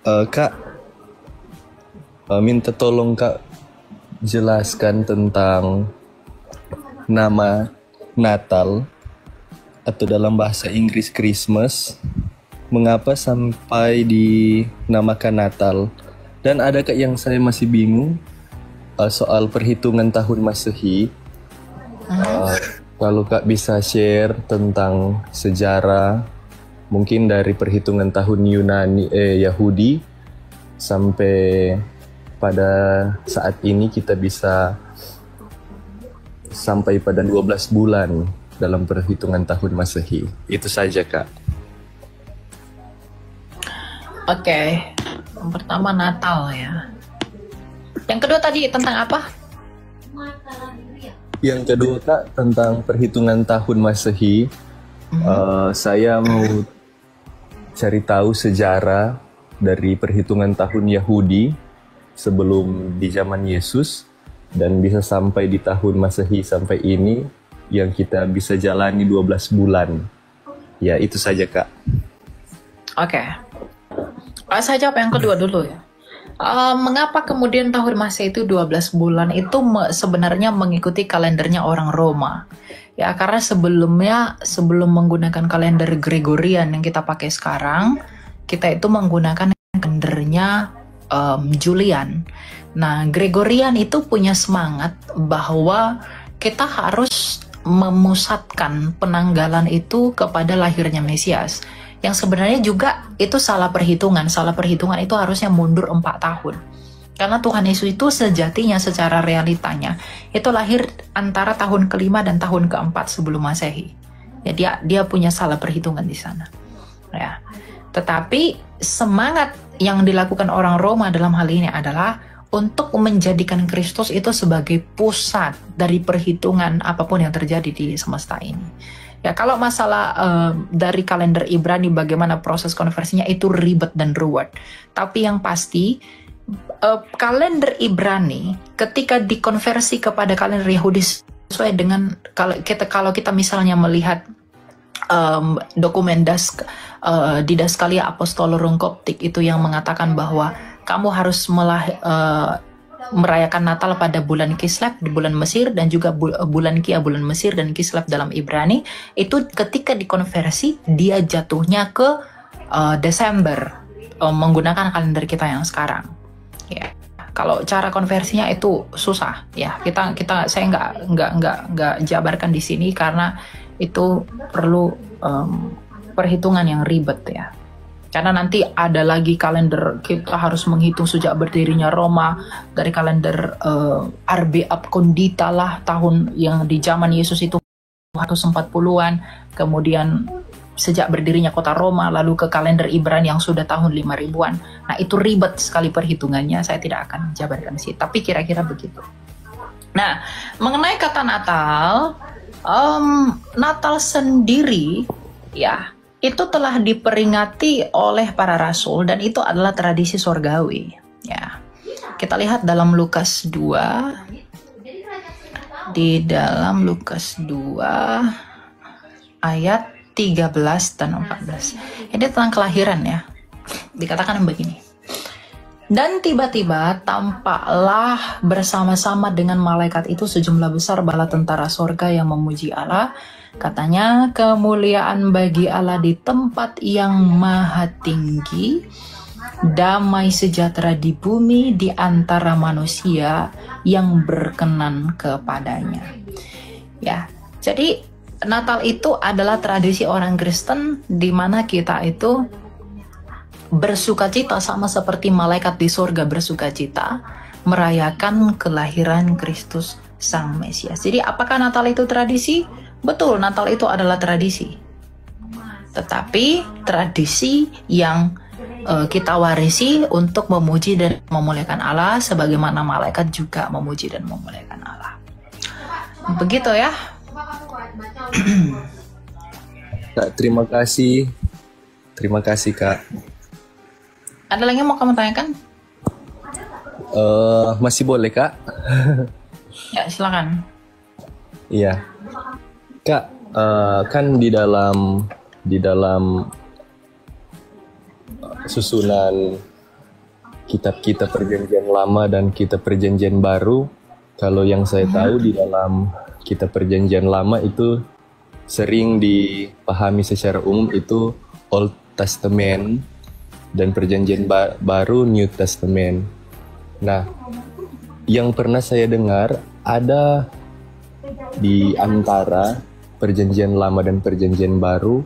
Kak, minta tolong Kak jelaskan tentang nama Natal atau dalam bahasa Inggris Christmas. Mengapa sampai dinamakan Natal? Dan ada Kak yang saya masih bingung soal perhitungan tahun Masehi. Kalau Kak bisa share tentang sejarah, mungkin dari perhitungan tahun Yahudi sampai pada saat ini kita bisa sampai pada 12 bulan dalam perhitungan tahun Masehi. Itu saja Kak. Oke, yang pertama Natal ya. Yang kedua tadi tentang apa? Yang kedua Kak tentang perhitungan tahun Masehi. Saya mau cari tahu sejarah dari perhitungan tahun Yahudi sebelum di zaman Yesus dan bisa sampai di tahun Masehi sampai ini yang kita bisa jalani 12 bulan. Ya, itu saja Kak. Oke. Saya jawab yang kedua dulu ya. Mengapa kemudian tahun Masehi itu 12 bulan itu sebenarnya mengikuti kalendernya orang Roma? Ya, karena sebelum menggunakan kalender Gregorian yang kita pakai sekarang, kita itu menggunakan kalendernya Julian. Nah, Gregorian itu punya semangat bahwa kita harus memusatkan penanggalan itu kepada lahirnya Mesias. Yang sebenarnya juga itu salah perhitungan. Salah perhitungan itu harusnya mundur 4 tahun. Karena Tuhan Yesus itu sejatinya secara realitanya itu lahir antara tahun ke-5 dan tahun ke-4 sebelum Masehi. Ya, dia punya salah perhitungan di sana. Ya. Tetapi semangat yang dilakukan orang Roma dalam hal ini adalah untuk menjadikan Kristus itu sebagai pusat dari perhitungan apapun yang terjadi di semesta ini. Ya, kalau masalah dari kalender Ibrani bagaimana proses konversinya itu ribet dan ruwet. Tapi yang pasti kalender Ibrani ketika dikonversi kepada kalender Yahudi sesuai dengan kalau kita misalnya melihat dokumen Didaskalia Apostolorum Koptik itu yang mengatakan bahwa kamu harus merayakan Natal pada bulan Kislev di bulan Mesir dan juga bulan Kia bulan Mesir dan Kislev dalam Ibrani itu ketika dikonversi dia jatuhnya ke Desember menggunakan kalender kita yang sekarang ya. Kalau cara konversinya itu susah ya, saya nggak jabarkan di sini karena itu perlu perhitungan yang ribet ya. Karena nanti ada lagi kalender, kita harus menghitung sejak berdirinya Roma, dari kalender Arbe ab Condita lah, tahun yang di zaman Yesus itu 140-an, kemudian sejak berdirinya kota Roma, lalu ke kalender Ibrani yang sudah tahun 5000-an. Nah itu ribet sekali perhitungannya, saya tidak akan jabarkan sih, tapi kira-kira begitu. Nah, mengenai kata Natal, Natal sendiri, ya, itu telah diperingati oleh para rasul dan itu adalah tradisi sorgawi. Ya, kita lihat dalam Lukas 2. Di dalam Lukas 2 ayat 13 dan 14. Ini tentang kelahiran ya. Dikatakan begini. Dan tiba-tiba tampaklah bersama-sama dengan malaikat itu sejumlah besar bala tentara sorga yang memuji Allah. Katanya, kemuliaan bagi Allah di tempat yang maha tinggi, damai sejahtera di bumi di antara manusia yang berkenan kepadanya. Ya, jadi Natal itu adalah tradisi orang Kristen di mana kita itu bersukacita sama seperti malaikat di surga bersukacita merayakan kelahiran Kristus Sang Mesias. Jadi apakah Natal itu tradisi? Betul, Natal itu adalah tradisi. Tetapi tradisi yang kita warisi untuk memuji dan memuliakan Allah sebagaimana malaikat juga memuji dan memuliakan Allah. Begitu ya. Kak, terima kasih. Terima kasih Kak. Ada lagi yang mau kamu tanyakan? Masih boleh Kak? Ya, silakan. Iya. Kak, kan di dalam susunan kitab-kitab perjanjian lama dan kitab perjanjian baru. Kalau yang saya tahu di dalam kitab perjanjian lama itu sering dipahami secara umum itu Old Testament dan perjanjian baru New Testament. Nah, yang pernah saya dengar ada di antara perjanjian lama dan perjanjian baru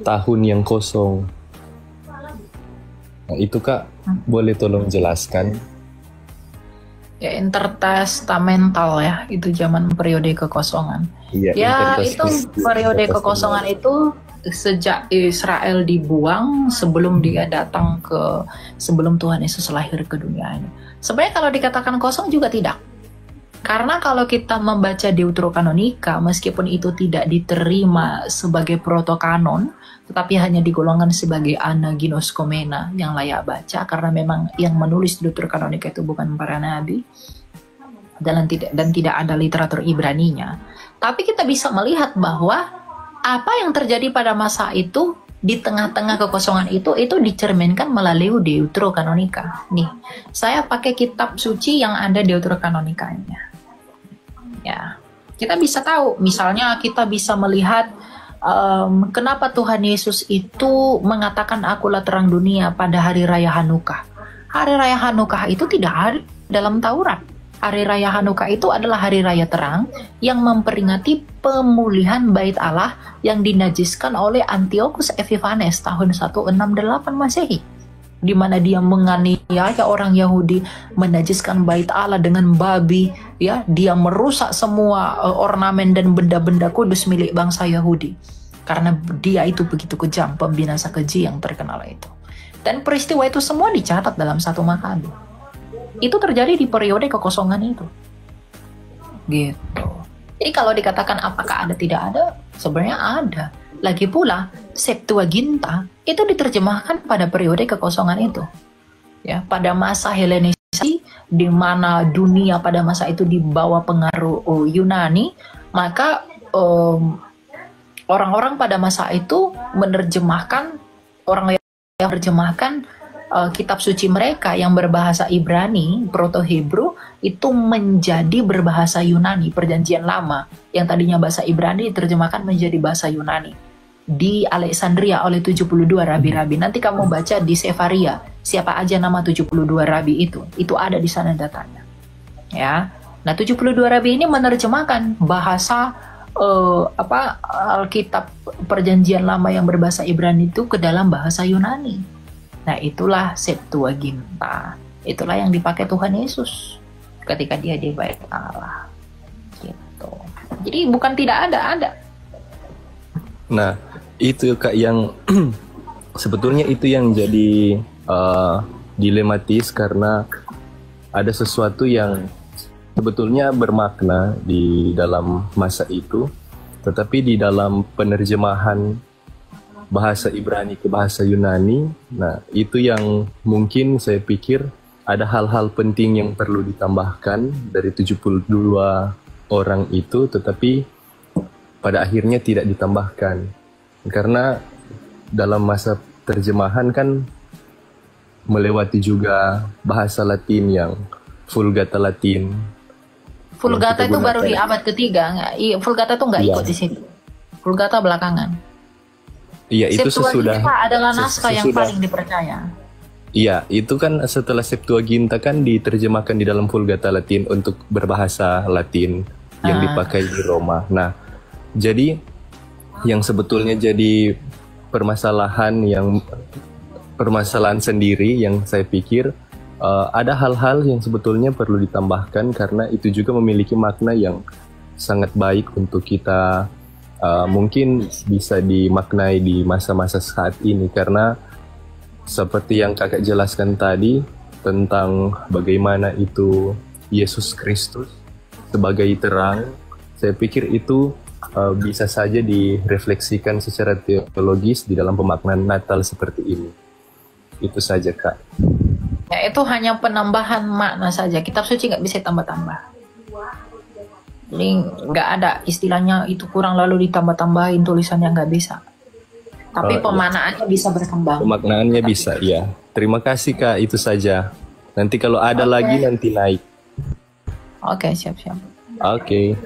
tahun yang kosong. Nah, itu Kak, boleh tolong jelaskan? Ya, intertestamental ya, itu zaman periode kekosongan. Iya, Ya, itu periode kekosongan itu sejak Israel dibuang sebelum dia datang sebelum Tuhan Yesus lahir ke dunia ini. Sebenarnya kalau dikatakan kosong juga tidak. Karena kalau kita membaca Deuterokanonika, meskipun itu tidak diterima sebagai protokanon, tetapi hanya digolongkan sebagai anaginouskomena yang layak baca, karena memang yang menulis Deuterokanonika itu bukan para nabi, dan tidak ada literatur Ibraninya. Tapi kita bisa melihat bahwa apa yang terjadi pada masa itu, di tengah-tengah kekosongan itu dicerminkan melalui Deuterokanonika. Nih, saya pakai kitab suci yang ada Deuterokanonikanya. Ya, kita bisa tahu, misalnya kita bisa melihat kenapa Tuhan Yesus itu mengatakan akulah terang dunia pada hari raya Hanukkah. Hari raya Hanukkah itu tidak ada dalam Taurat. Hari raya Hanukkah itu adalah hari raya terang yang memperingati pemulihan bait Allah yang dinajiskan oleh Antiochus Epiphanes tahun 168 Masehi, di mana dia menganiaya orang Yahudi, menajiskan bait Allah dengan babi, ya, dia merusak semua ornamen dan benda-benda kudus milik bangsa Yahudi. Karena dia itu begitu kejam, pembinasa keji yang terkenal itu. Dan peristiwa itu semua dicatat dalam 1 Makabi. Itu terjadi di periode kekosongan itu. Gitu. Jadi kalau dikatakan apakah ada tidak ada, sebenarnya ada. Lagi pula, Septuaginta itu diterjemahkan pada periode kekosongan itu. Ya, pada masa Helenisasi, di mana dunia pada masa itu di bawah pengaruh Yunani, maka orang-orang pada masa itu menerjemahkan, orang yang menerjemahkan kitab suci mereka yang berbahasa Ibrani, Proto-Hebrew, itu menjadi berbahasa Yunani, perjanjian lama, yang tadinya bahasa Ibrani diterjemahkan menjadi bahasa Yunani. Di Alexandria oleh 72 rabi-rabi. Nanti kamu baca di Sefaria, siapa aja nama 72 rabi itu ada di sana datanya. Ya. Nah, 72 rabi ini menerjemahkan bahasa Alkitab perjanjian lama yang berbahasa Ibrani itu ke dalam bahasa Yunani. Nah, itulah Septuaginta. Itulah yang dipakai Tuhan Yesus ketika dia di bait Allah. Gitu. Jadi bukan tidak ada. Nah, itu Kak yang sebetulnya itu yang jadi dilematis, karena ada sesuatu yang sebetulnya bermakna di dalam masa itu, tetapi di dalam penerjemahan bahasa Ibrani ke bahasa Yunani, nah itu yang mungkin saya pikir ada hal-hal penting yang perlu ditambahkan dari 72 orang itu, tetapi pada akhirnya tidak ditambahkan. Karena dalam masa terjemahan kan melewati juga bahasa Latin yang Vulgata Latin. Vulgata itu baru di abad ketiga, Vulgata itu nggak ikut di sini. Vulgata belakangan. Iya, itu sesudah. Septuaginta adalah naskah yang paling dipercaya. Iya, itu kan setelah Septuaginta kan diterjemahkan di dalam Vulgata Latin untuk berbahasa Latin yang dipakai di Roma. Nah, jadi yang sebetulnya jadi permasalahan sendiri yang saya pikir ada hal-hal yang sebetulnya perlu ditambahkan, karena itu juga memiliki makna yang sangat baik untuk kita mungkin bisa dimaknai di masa-masa saat ini, karena seperti yang kakak jelaskan tadi tentang bagaimana itu Yesus Kristus sebagai terang, saya pikir itu bisa saja direfleksikan secara teologis di dalam pemaknaan Natal seperti ini. Itu saja Kak. Ya, itu hanya penambahan makna saja. Kitab suci nggak bisa tambah-tambah. Jadi nggak ada istilahnya itu kurang lalu ditambah-tambahin tulisannya, nggak bisa. Tapi pemaknaannya bisa berkembang. Pemaknaannya bisa, ya. Terima kasih Kak, itu saja. Nanti kalau ada lagi nanti naik. Oke, siap-siap. Oke.